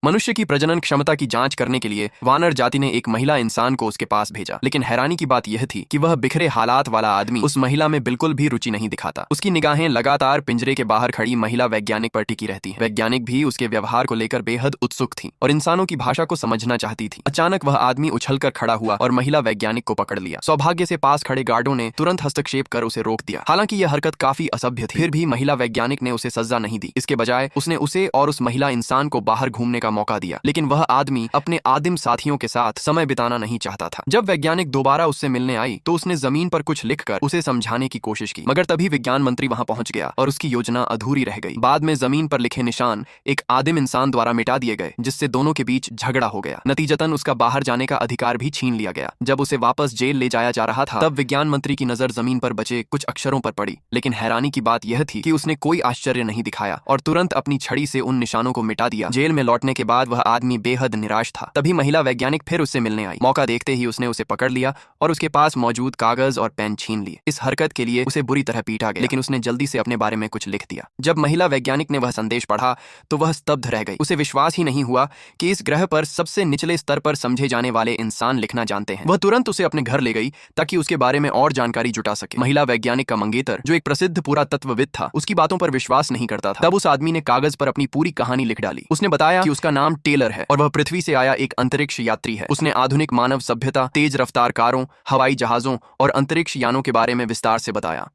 मनुष्य की प्रजनन क्षमता की जांच करने के लिए वानर जाति ने एक महिला इंसान को उसके पास भेजा, लेकिन हैरानी की बात यह थी कि वह बिखरे हालात वाला आदमी उस महिला में बिल्कुल भी रुचि नहीं दिखाता। उसकी निगाहें लगातार पिंजरे के बाहर खड़ी महिला वैज्ञानिक पर टिकी रहती हैं। वैज्ञानिक भी उसके व्यवहार को लेकर बेहद उत्सुक थी और इंसानों की भाषा को समझना चाहती थी। अचानक वह आदमी उछलकर खड़ा हुआ और महिला वैज्ञानिक को पकड़ लिया। सौभाग्य से पास खड़े गार्डों ने तुरंत हस्तक्षेप कर उसे रोक दिया। हालांकि यह हरकत काफी असभ्य थी, फिर भी महिला वैज्ञानिक ने उसे सजा नहीं दी। इसके बजाय उसने उसे और उस महिला इंसान को बाहर घूमने का मौका दिया, लेकिन वह आदमी अपने आदिम साथियों के साथ समय बिताना नहीं चाहता था। जब वैज्ञानिक दोबारा उससे मिलने आई तो उसने जमीन पर कुछ लिखकर उसे समझाने की कोशिश की, मगर तभी विज्ञान मंत्री वहां पहुंच गया और उसकी योजना अधूरी रह गई। बाद में जमीन पर लिखे निशान एक आदिम इंसान द्वारा मिटा दिए गए, जिससे दोनों के बीच झगड़ा हो गया। नतीजतन उसका बाहर जाने का अधिकार भी छीन लिया गया। जब उसे वापस जेल ले जाया जा रहा था, तब विज्ञान मंत्री की नजर जमीन पर बचे कुछ अक्षरों पर पड़ी, लेकिन हैरानी की बात यह थी कि उसने कोई आश्चर्य नहीं दिखाया और तुरंत अपनी छड़ी से उन निशानों को मिटा दिया। जेल में लौटने के बाद वह आदमी बेहद निराश था। तभी महिला वैज्ञानिक फिर उससे मिलने आई। मौका देखते ही उसने उसे पकड़ लिया और उसके पास मौजूद कागज और पेन छीन लिए। इस हरकत के लिए उसे बुरी तरह पीटा गया, लेकिन उसने जल्दी से अपने बारे में कुछ लिख दिया। जब महिला वैज्ञानिक ने वह संदेश पढ़ा तो वह स्तब्ध रह गई। उसे विश्वास ही नहीं हुआ कि इस ग्रह पर सबसे निचले स्तर पर समझे जाने वाले इंसान लिखना जानते हैं। वह तुरंत उसे अपने घर ले गई ताकि उसके बारे में और जानकारी जुटा सके। महिला वैज्ञानिक का मंगेतर, जो एक प्रसिद्ध पुरातत्वविद था, उसकी बातों पर विश्वास नहीं करता था। तब उस आदमी ने कागज पर अपनी पूरी कहानी लिख डाली। उसने बताया कि उसका नाम टेलर है और वह पृथ्वी से आया एक अंतरिक्ष यात्री है। उसने आधुनिक मानव सभ्यता, तेज रफ्तार कारों, हवाई जहाजों और अंतरिक्ष यानों के बारे में विस्तार से बताया।